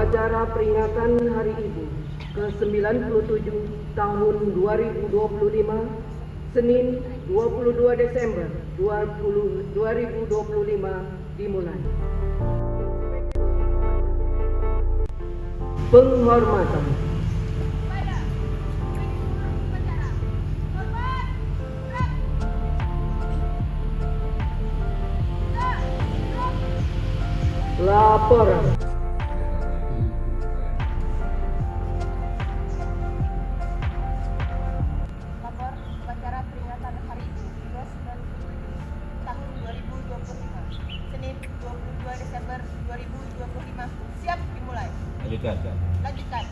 upacara peringatan Hari Ibu ke-97 tahun 2025, Senin 22 Desember 2025 dimulai. Penghormatan. Laporan. Lapor upacara peringatan Hari Ibu tahun 2025, Senin 22 Desember 2025 siap dimulai. Lanjutkan.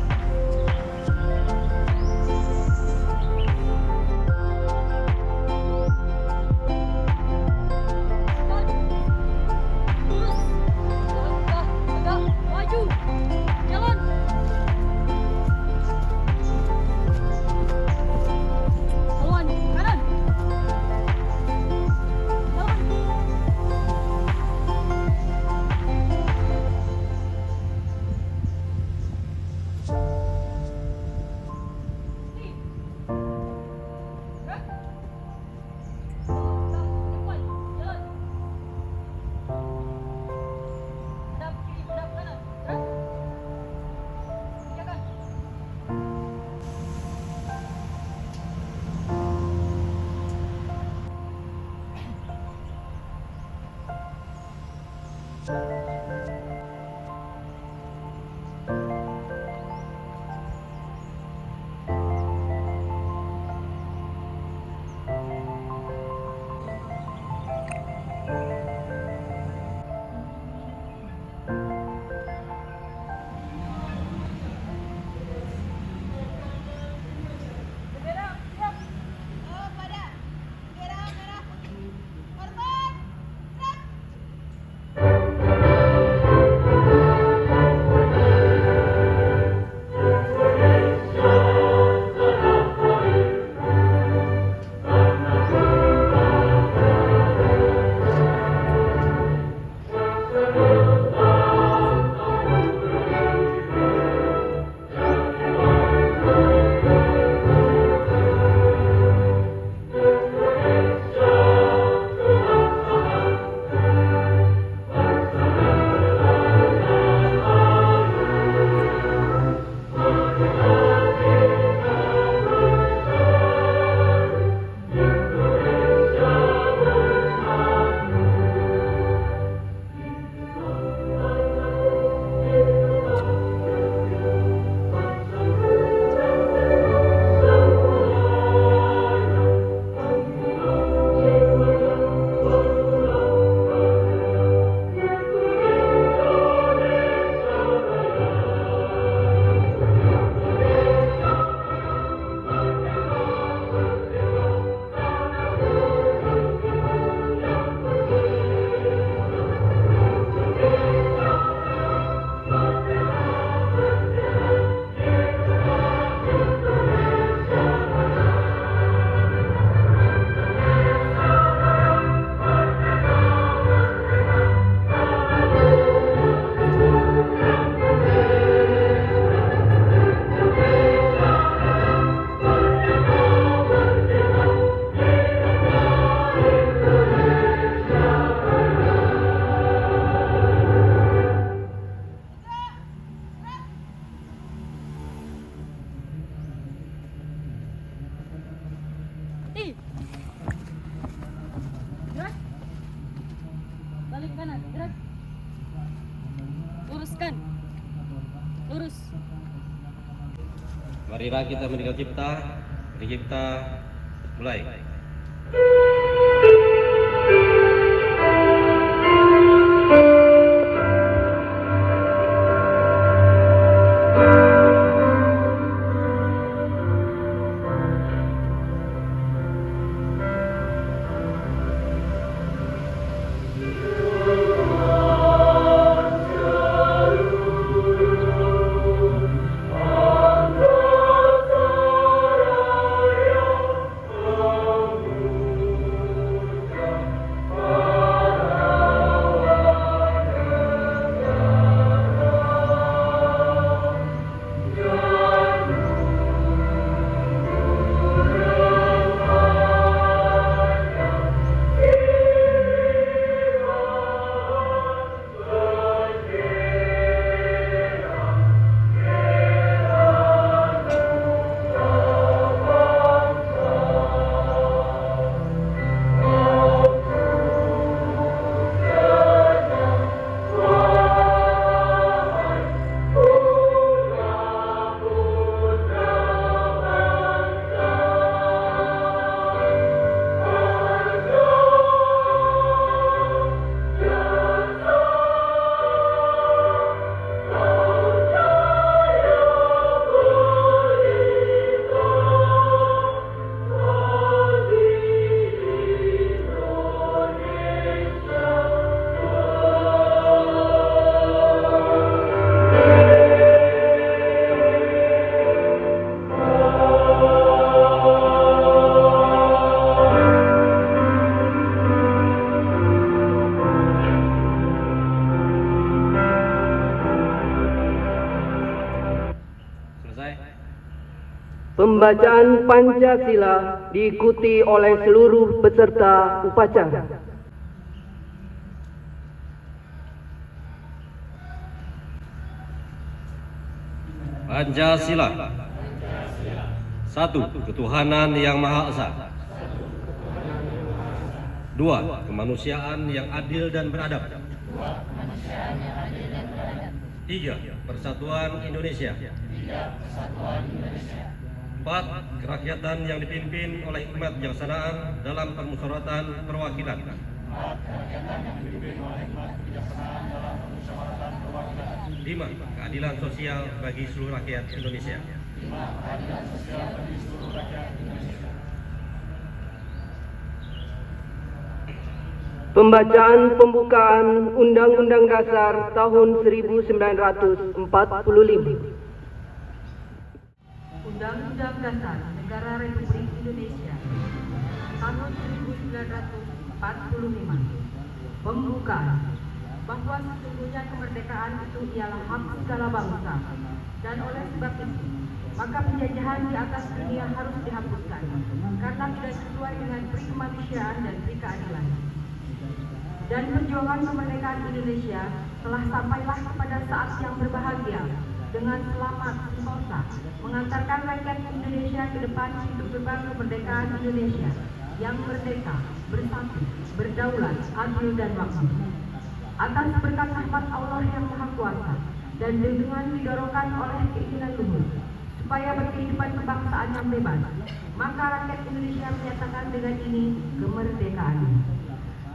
Gerak. Balik kanan, gerak. Luruskan. Lurus. Marilah kita meninggal cipta, mulai. Pembacaan Pancasila diikuti oleh seluruh peserta upacara. Pancasila. 1. Ketuhanan yang Maha Esa. 2. Kemanusiaan yang adil dan beradab. 3. Persatuan Indonesia. 4. Kerakyatan yang dipimpin oleh hikmat kebijaksanaan dalam permusyawaratan perwakilan. 5. Keadilan sosial bagi seluruh rakyat Indonesia. Pembacaan pembukaan Undang-Undang Dasar tahun 1945. Undang-Undang Dasar Negara Republik Indonesia tahun 1945 membuka bahwa sesungguhnya kemerdekaan itu ialah hak segala bangsa, dan oleh sebab itu maka penjajahan di atas dunia harus dihapuskan karena tidak sesuai dengan pri kemanusiaan dan pri keadilan. Dan perjuangan kemerdekaan Indonesia telah sampailah kepada saat yang berbahagia dengan selamat sentosa mengantarkan rakyat Indonesia ke depan untuk gerbang kemerdekaan Indonesia yang merdeka, bersatu, berdaulat, adil dan makmur. Atas berkat rahmat Allah yang Maha Kuasa dan dengan didorongkan oleh keinginan luhur supaya berkehidupan kebangsaan yang bebas, maka rakyat Indonesia menyatakan dengan ini kemerdekaan.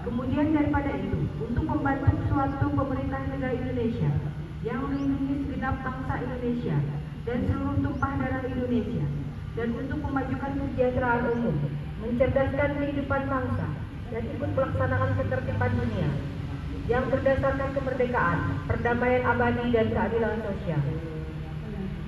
Kemudian daripada itu, untuk membantu suatu pemerintah negara Indonesia yang melindungi segenap bangsa Indonesia dan seluruh tumpah darah Indonesia, dan untuk memajukan kesejahteraan umum, mencerdaskan kehidupan bangsa, dan ikut pelaksanaan ketertiban dunia yang berdasarkan kemerdekaan, perdamaian abadi dan keadilan sosial.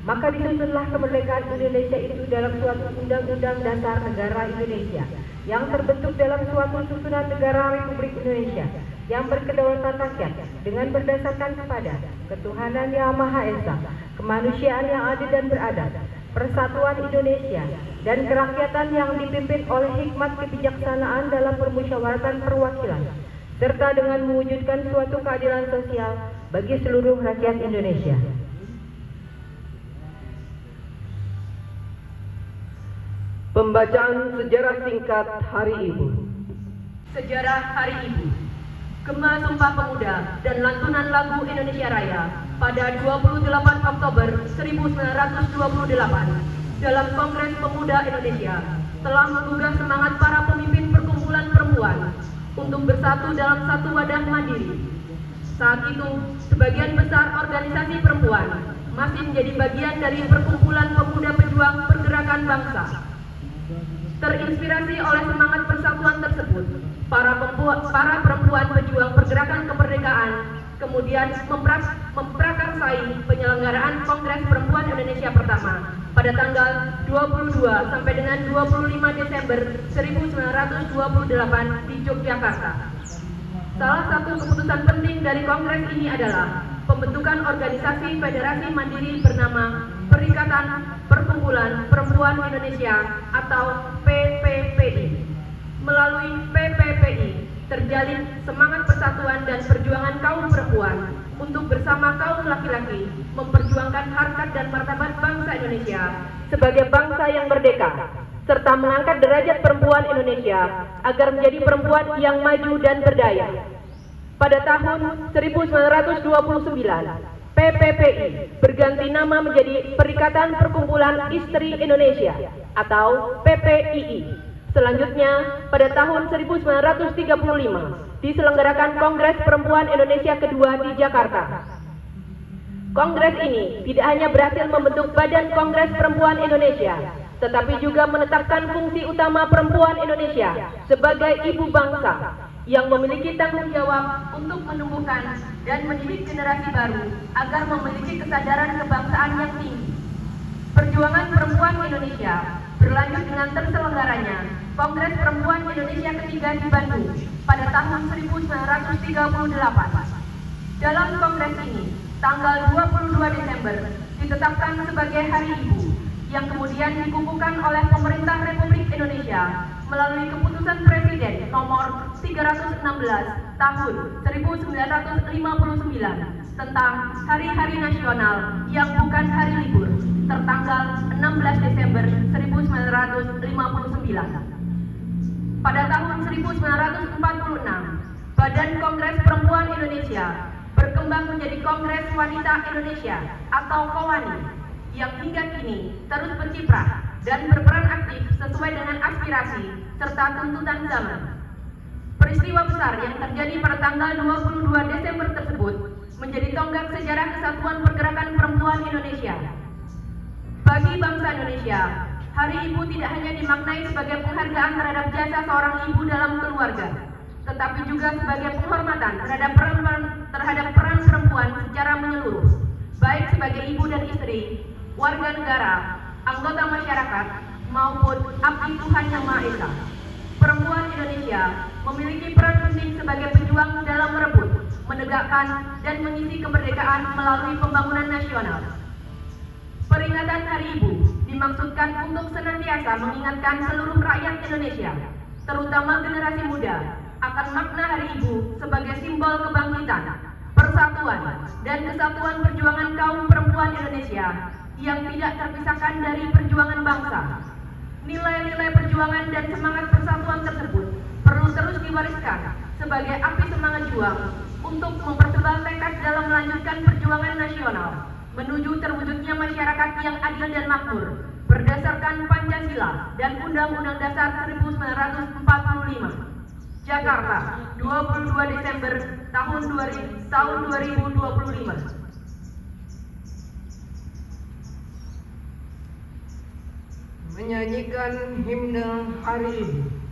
Maka disusunlah kemerdekaan Indonesia itu dalam suatu Undang-Undang Dasar Negara Indonesia yang terbentuk dalam suatu susunan negara Republik Indonesia yang berkedaulatan rakyat dengan berdasarkan kepada ketuhanan yang Maha Esa, kemanusiaan yang adil dan beradab, persatuan Indonesia, dan kerakyatan yang dipimpin oleh hikmat kebijaksanaan dalam permusyawaratan perwakilan, serta dengan mewujudkan suatu keadilan sosial bagi seluruh rakyat Indonesia. Pembacaan sejarah singkat Hari Ibu. Sejarah Hari Ibu. Gema Sumpah Pemuda dan lantunan lagu Indonesia Raya pada 28 Oktober 1928 dalam Kongres Pemuda Indonesia telah menggugah semangat para pemimpin perkumpulan perempuan untuk bersatu dalam satu wadah mandiri. Saat itu, sebagian besar organisasi perempuan masih menjadi bagian dari perkumpulan pemuda pejuang pergerakan bangsa. Terinspirasi oleh semangat persatuan tersebut, para perempuan pejuang pergerakan kemerdekaan kemudian memprakarsai penyelenggaraan Kongres Perempuan Indonesia pertama pada tanggal 22 sampai dengan 25 Desember 1928 di Yogyakarta. Salah satu keputusan penting dari kongres ini adalah pembentukan organisasi federasi mandiri bernama Perikatan Perkumpulan Perempuan Indonesia atau PPPI. Melalui PPPI terjalin semangat persatuan dan perjuangan kaum perempuan untuk bersama kaum laki-laki memperjuangkan harkat dan martabat bangsa Indonesia sebagai bangsa yang merdeka, serta mengangkat derajat perempuan Indonesia agar menjadi perempuan yang maju dan berdaya. Pada tahun 1929, PPPI berganti nama menjadi Perikatan Perkumpulan Istri Indonesia atau PPII. Selanjutnya, pada tahun 1935, diselenggarakan Kongres Perempuan Indonesia kedua di Jakarta. Kongres ini tidak hanya berhasil membentuk Badan Kongres Perempuan Indonesia, tetapi juga menetapkan fungsi utama perempuan Indonesia sebagai ibu bangsa yang memiliki tanggung jawab untuk menumbuhkan dan mendidik generasi baru agar memiliki kesadaran kebangsaan yang tinggi. Perjuangan perempuan Indonesia berlanjut dengan terselenggaranya Kongres Perempuan Indonesia ketiga di Bandung pada tahun 1938. Dalam kongres ini, tanggal 22 Desember ditetapkan sebagai Hari Ibu yang kemudian dikukuhkan oleh pemerintah Republik Indonesia melalui keputusan Presiden nomor 316 tahun 1959 tentang hari-hari nasional yang bukan hari libur tertanggal 16 Desember 1959. Pada tahun 1946, Badan Kongres Perempuan Indonesia berkembang menjadi Kongres Wanita Indonesia atau KOWANI yang hingga kini terus berkiprah dan berperan aktif sesuai dengan aspirasi serta tuntutan zaman. Peristiwa besar yang terjadi pada tanggal 22 Desember tersebut menjadi tonggak sejarah kesatuan pergerakan perempuan Indonesia. Bagi bangsa Indonesia, Hari Ibu tidak hanya dimaknai sebagai penghargaan terhadap jasa seorang ibu dalam keluarga, tetapi juga sebagai penghormatan terhadap peran perempuan secara menyeluruh, baik sebagai ibu dan istri, warga negara, anggota masyarakat, maupun abdi Tuhan Yang Maha Esa. Perempuan Indonesia memiliki peran penting sebagai pejuang dalam merebut, menegakkan, dan mengisi kemerdekaan melalui pembangunan nasional. Peringatan Hari Ibu dimaksudkan untuk senantiasa mengingatkan seluruh rakyat Indonesia, terutama generasi muda, akan makna Hari Ibu sebagai simbol kebangkitan, persatuan, dan kesatuan perjuangan kaum perempuan Indonesia yang tidak terpisahkan dari perjuangan bangsa. Nilai-nilai perjuangan dan semangat persatuan tersebut perlu terus diwariskan sebagai api semangat juang untuk mempertebal tekad dalam melanjutkan perjuangan nasional menuju terwujudnya masyarakat yang adil dan makmur berdasarkan Pancasila dan Undang-Undang Dasar 1945. Jakarta, 22 Desember tahun 2025. Menyanyikan himne Hari Ibu.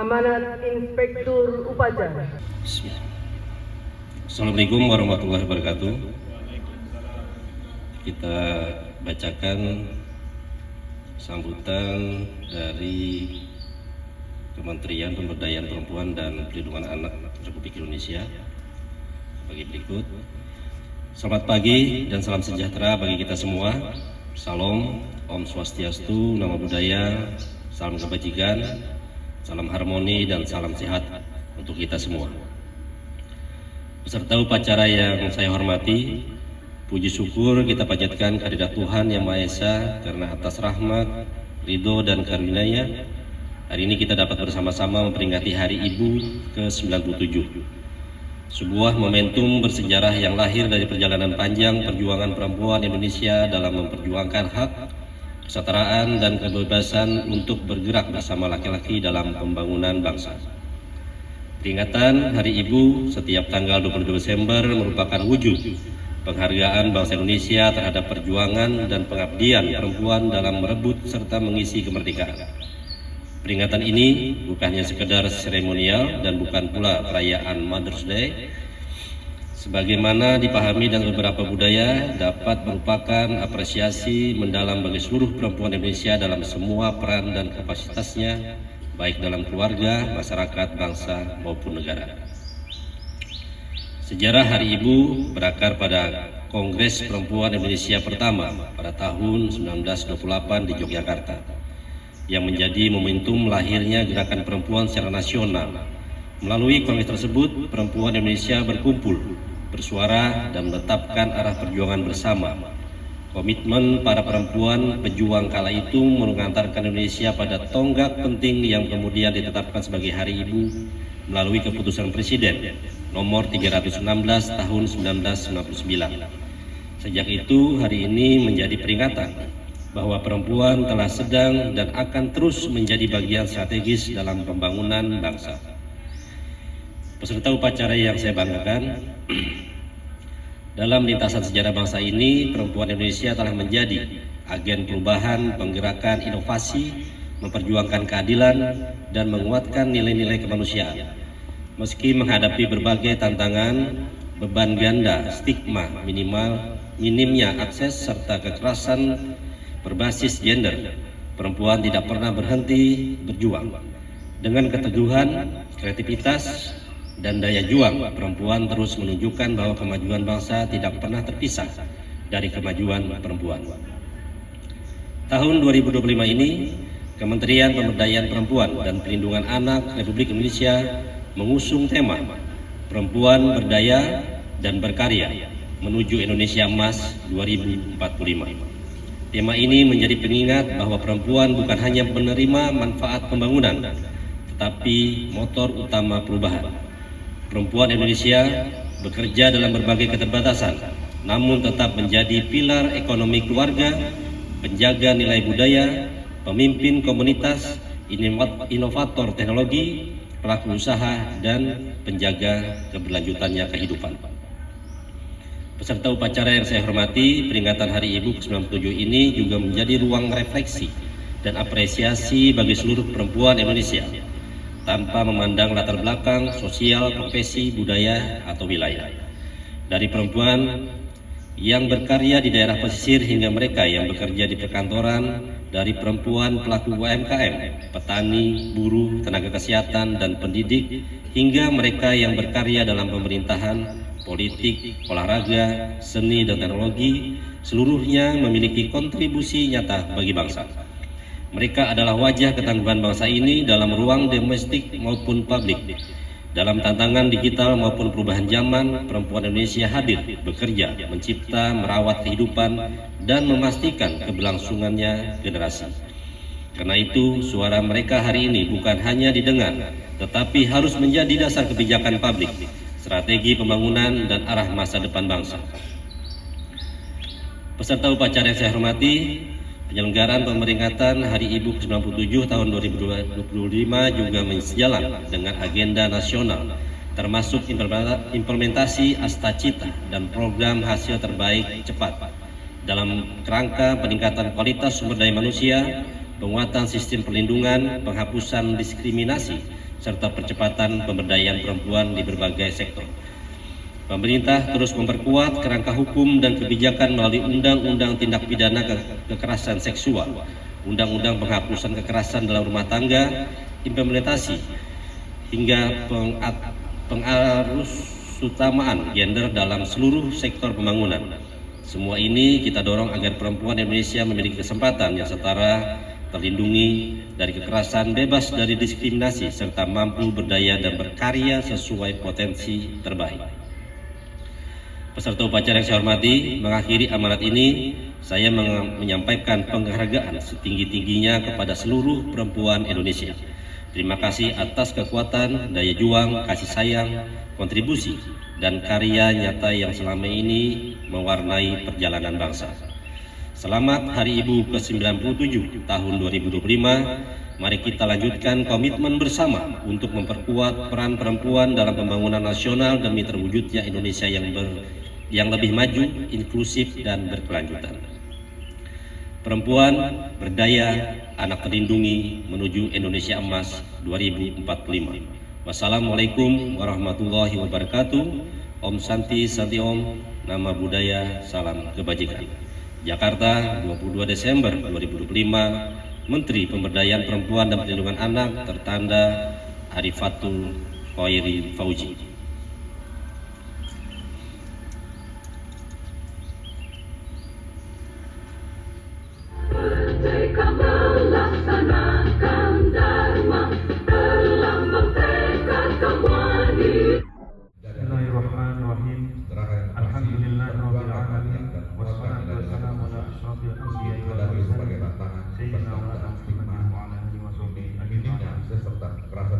Amanat Inspektur Upacara. Assalamualaikum warahmatullahi wabarakatuh. Kita bacakan sambutan dari Kementerian Pemberdayaan Perempuan dan Perlindungan Anak Republik Indonesia sebagai berikut. Selamat pagi dan salam sejahtera bagi kita semua. Salam, Om Swastiastu, Namo Buddhaya, salam kebajikan, salam harmoni, dan salam sehat untuk kita semua. Peserta upacara yang saya hormati, puji syukur kita panjatkan kehadirat Tuhan Yang Maha Esa karena atas rahmat, ridho, dan karunia-Nya hari ini kita dapat bersama-sama memperingati Hari Ibu ke-97. Sebuah momentum bersejarah yang lahir dari perjalanan panjang perjuangan perempuan Indonesia dalam memperjuangkan hak, kesetaraan, dan kebebasan untuk bergerak bersama laki-laki dalam pembangunan bangsa. Peringatan Hari Ibu setiap tanggal 22 Desember merupakan wujud penghargaan bangsa Indonesia terhadap perjuangan dan pengabdian perempuan dalam merebut serta mengisi kemerdekaan. Peringatan ini bukan hanya sekedar seremonial dan bukan pula perayaan Mother's Day. Sebagaimana dipahami dalam beberapa budaya, dapat merupakan apresiasi mendalam bagi seluruh perempuan Indonesia dalam semua peran dan kapasitasnya, baik dalam keluarga, masyarakat, bangsa, maupun negara. Sejarah Hari Ibu berakar pada Kongres Perempuan Indonesia pertama pada tahun 1928 di Yogyakarta, yang menjadi momentum lahirnya gerakan perempuan secara nasional. Melalui kongres tersebut, perempuan Indonesia berkumpul, bersuara, dan menetapkan arah perjuangan bersama. Komitmen para perempuan pejuang kala itu mengantarkan Indonesia pada tonggak penting yang kemudian ditetapkan sebagai Hari Ibu melalui keputusan Presiden nomor 316 tahun 1999. Sejak itu, hari ini menjadi peringatan bahwa perempuan telah sedang dan akan terus menjadi bagian strategis dalam pembangunan bangsa. Peserta upacara yang saya banggakan, dalam lintasan sejarah bangsa ini, perempuan Indonesia telah menjadi agen perubahan, penggerakan inovasi, memperjuangkan keadilan, dan menguatkan nilai-nilai kemanusiaan. Meski menghadapi berbagai tantangan, beban ganda, stigma, minimnya akses, serta kekerasan berbasis gender, perempuan tidak pernah berhenti berjuang. Dengan keteguhan, kreativitas, dan daya juang, perempuan terus menunjukkan bahwa kemajuan bangsa tidak pernah terpisah dari kemajuan perempuan. Tahun 2025 ini, Kementerian Pemberdayaan Perempuan dan Perlindungan Anak Republik Indonesia mengusung tema Perempuan Berdaya dan Berkarya menuju Indonesia Emas 2045. Tema ini menjadi pengingat bahwa perempuan bukan hanya menerima manfaat pembangunan, tetapi motor utama perubahan. Perempuan Indonesia bekerja dalam berbagai keterbatasan, namun tetap menjadi pilar ekonomi keluarga, penjaga nilai budaya, pemimpin komunitas, inovator teknologi, pelaku usaha, dan penjaga keberlanjutannya kehidupan. Peserta upacara yang saya hormati, peringatan Hari Ibu ke-97 ini juga menjadi ruang refleksi dan apresiasi bagi seluruh perempuan Indonesia, tanpa memandang latar belakang, sosial, profesi, budaya, atau wilayah. Dari perempuan yang berkarya di daerah pesisir hingga mereka yang bekerja di perkantoran, dari perempuan pelaku UMKM, petani, buruh, tenaga kesehatan, dan pendidik, hingga mereka yang berkarya dalam pemerintahan, politik, olahraga, seni, dan teknologi, seluruhnya memiliki kontribusi nyata bagi bangsa. Mereka adalah wajah ketangguhan bangsa ini dalam ruang domestik maupun publik. Dalam tantangan digital maupun perubahan zaman, perempuan Indonesia hadir, bekerja, mencipta, merawat kehidupan, dan memastikan keberlangsungannya generasi. Karena itu, suara mereka hari ini bukan hanya didengar, tetapi harus menjadi dasar kebijakan publik, strategi pembangunan, dan arah masa depan bangsa. Peserta upacara yang saya hormati, penyelenggaraan pemeringatan Hari Ibu ke-97 tahun 2025 juga sejalan dengan agenda nasional, termasuk implementasi Astacita dan program hasil terbaik cepat dalam kerangka peningkatan kualitas sumber daya manusia, penguatan sistem perlindungan, penghapusan diskriminasi, serta percepatan pemberdayaan perempuan di berbagai sektor. Pemerintah terus memperkuat kerangka hukum dan kebijakan melalui Undang-Undang Tindak Pidana Kekerasan Seksual, Undang-Undang Penghapusan Kekerasan dalam Rumah Tangga, implementasi hingga pengarusutamaan gender dalam seluruh sektor pembangunan. Semua ini kita dorong agar perempuan Indonesia memiliki kesempatan yang setara terlindungi dari kekerasan, bebas dari diskriminasi, serta mampu berdaya dan berkarya sesuai potensi terbaik. Peserta upacara yang saya hormati, mengakhiri amanat ini, saya menyampaikan penghargaan setinggi-tingginya kepada seluruh perempuan Indonesia. Terima kasih atas kekuatan, daya juang, kasih sayang, kontribusi, dan karya nyata yang selama ini mewarnai perjalanan bangsa. Selamat Hari Ibu ke-97 tahun 2025. Mari kita lanjutkan komitmen bersama untuk memperkuat peran perempuan dalam pembangunan nasional demi terwujudnya Indonesia yang lebih maju, inklusif, dan berkelanjutan. Perempuan berdaya, anak terlindungi menuju Indonesia Emas 2045. Wassalamualaikum warahmatullahi wabarakatuh. Om Santi Santi Om, nama budaya, salam kebajikan. Jakarta, 22 Desember 2025, Menteri Pemberdayaan Perempuan dan Perlindungan Anak, tertanda Arifatul Khairi Fauzi. Bismillahirrahmanirrahim. Alhamdulillahirabbil alamin. Wassalatu wassalamu ala asyrofil anbiya'i wal mursalin sayyidina Muhammadin wa ala alihi washabbihi ajma'in.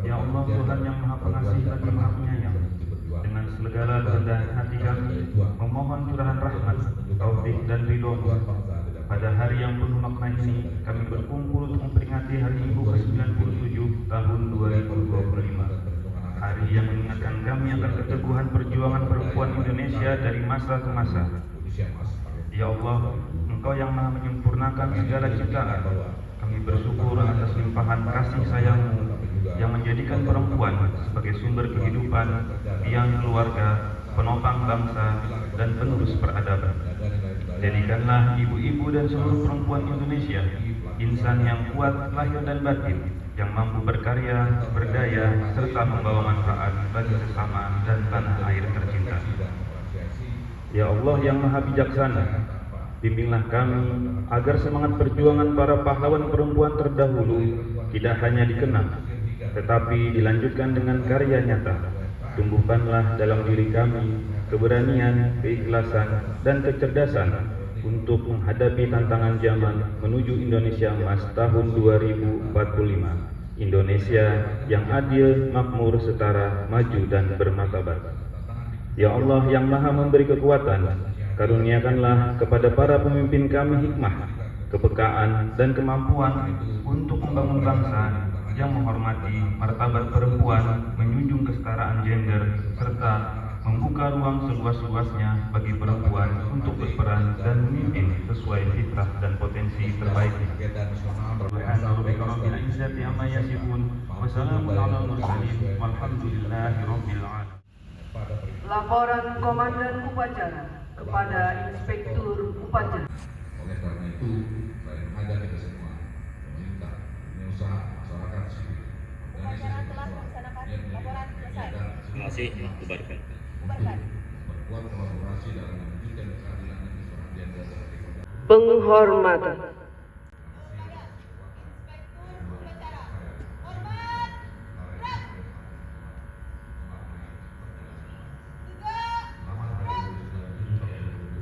Ya Allah, Tuhan yang Maha Pengasih lagi Maha Penyayang, dengan segala kerendahan hati kami memohon curahan rahmat, taufik dan ridho-Mu. Pada hari yang penuh makna ini, kami berkumpul untuk memperingati Hari Ibu ke-97 tahun 2025. Hari yang mengingatkan kami akan keteguhan perjuangan perempuan Indonesia dari masa ke masa. Ya Allah, Engkau yang Maha menyempurnakan segala ciptaan. Kami bersyukur atas limpahan kasih sayang-Mu yang menjadikan perempuan sebagai sumber kehidupan, tiang keluarga, penopang bangsa, dan penerus peradaban. Jadikanlah ibu-ibu dan seluruh perempuan Indonesia insan yang kuat lahir dan batin, yang mampu berkarya, berdaya, serta membawa manfaat bagi sesama dan tanah air tercinta. Ya Allah yang Maha Bijaksana, bimbinglah kami agar semangat perjuangan para pahlawan perempuan terdahulu tidak hanya dikenang, tetapi dilanjutkan dengan karya nyata. Tumbuhkanlah dalam diri kami keberanian, keikhlasan, dan kecerdasan untuk menghadapi tantangan zaman menuju Indonesia Emas tahun 2045. Indonesia yang adil, makmur, setara, maju, dan bermartabat. Ya Allah yang Maha memberi kekuatan, karuniakanlah kepada para pemimpin kami hikmah, kepekaan, dan kemampuan untuk membangun bangsa yang menghormati martabat perempuan, menjunjung kesetaraan gender, serta membuka ruang seluas-luasnya bagi perempuan untuk berperan dan memimpin sesuai fitrah dan potensi terbaiknya. Laporan Komandan Upacara kepada Inspektur Upacara. Oleh karena itu, saya mengajak kita semua, pemerintah, dunia usaha, masyarakat sipil, Upacara telah dilaksanakan. Laporan selesai. Terima kasih, bubarkan. Bubarkan. berbuat kolaborasi dalam mewujudkan keadilan dan kesetaraan gender dan kebebasan. Penghormatan.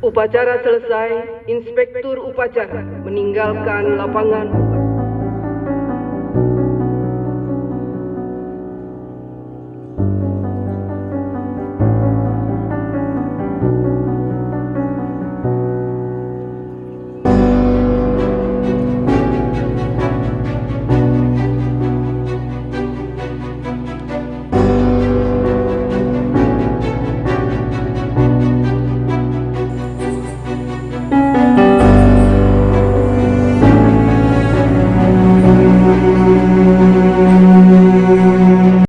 Upacara selesai, Inspektur Upacara meninggalkan lapangan.